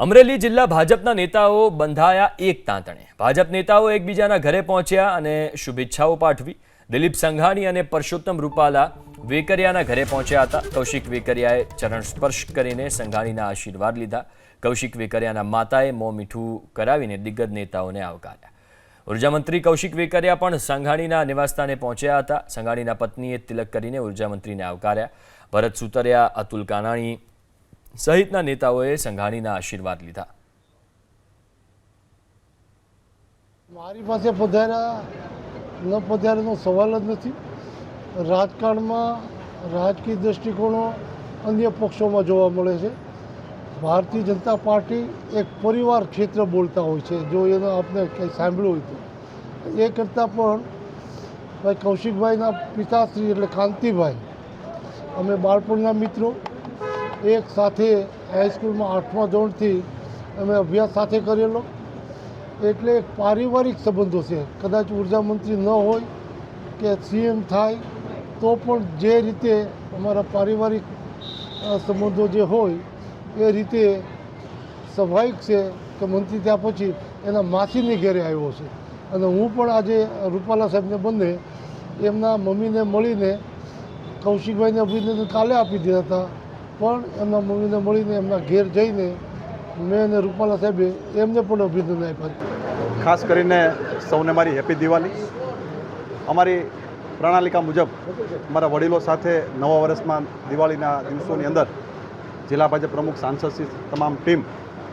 અમરેલી જિલ્લા ભાજપના નેતાઓ બંધાયા એક તાંતણે। ભાજપ નેતાઓ એકબીજાના ઘરે પહોંચ્યા અને શુભેચ્છાઓ પાઠવી। દિલીપ સંઘાણી અને પરસોત્તમ રૂપાલા વેકરિયાના ઘરે પહોંચ્યા હતા। કૌશિક વેકરિયાએ ચરણ સ્પર્શ કરીને સંઘાણીના આશીર્વાદ લીધા। કૌશિક વેકરિયાના માતાએ મોં મીઠું કરાવીને દિગ્ગજ નેતાઓને આવકાર્યા। ઉર્જા મંત્રી કૌશિક વેકરિયા પણ સંઘાણીના નિવાસસ્થાને પહોંચ્યા હતા। સંઘાણીના પત્નીએ તિલક કરીને ઉર્જા મંત્રીને આવકાર્યા। ભરત સુતરિયા, અતુલ કાનાણી સહિતના નેતાઓએ સંઘાણીના આશીર્વાદ લીધા। મારી પાસે પધાર્યા ન પધાર્યાનો સવાલ જ નથી। રાજકારણમાં રાજકીય દૃષ્ટિકોણો અન્ય પક્ષોમાં જોવા મળે છે। ભારતીય જનતા પાર્ટી એક પરિવાર ક્ષેત્ર બોલતા હોય છે। જો એનો આપણે કંઈ સાંભળ્યું હોય તો એ કરતાં પણ ભાઈ કૌશિકભાઈના પિતાશ્રી એટલે કાંતિભાઈ, અમે બાળપણના મિત્રો, એક સાથે હાઈસ્કૂલમાં 8મા ધોરણથી અમે અભ્યાસ સાથે કરેલો, એટલે એક પારિવારિક સંબંધો છે। કદાચ ઉર્જા મંત્રી ન હોય કે સીએમ થાય તો પણ જે રીતે અમારા પારિવારિક સંબંધો જે હોય એ રીતે સ્વાભાવિક છે કે મંત્રી થયા પછી એના માસીને ઘેરે આવ્યો છે। અને હું પણ આજે રૂપાલા સાહેબને બંને એમના મમ્મીને મળીને કૌશિકભાઈને અભિનંદન કાલે આપી દીધા હતા, પણ એમના મમ્મીને મળીને એમના ઘેર જઈને મેં અને રૂપાલા સાહેબે એમને પણ અભિનંદન આપ્યા। ખાસ કરીને સૌને મારી હેપી દિવાળી। અમારી પ્રણાલિકા મુજબ અમારા વડીલો સાથે નવા વર્ષમાં દિવાળીના દિવસોની અંદર જિલ્લા ભાજપ પ્રમુખ, સાંસદ, તમામ ટીમ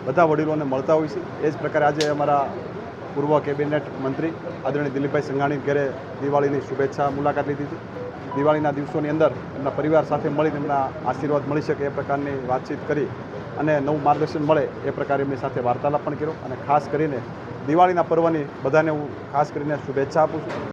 બધા વડીલોને મળતા હોય છે। એ જ પ્રકારે આજે અમારા પૂર્વ કેબિનેટ મંત્રી આદરણીય દિલીપભાઈ સંઘાણી ઘરે દિવાળીની શુભેચ્છા મુલાકાત લીધી હતી। દિવાળીના દિવસોની અંદર એમના પરિવાર સાથે મળીને એમના આશીર્વાદ મળી શકે એ પ્રકારની વાતચીત કરી અને નવું માર્ગદર્શન મળે એ પ્રકારે એમની સાથે વાર્તાલાપ પણ કર્યો। અને ખાસ કરીને દિવાળીના પર્વની બધાને હું ખાસ કરીને શુભેચ્છા આપું છું।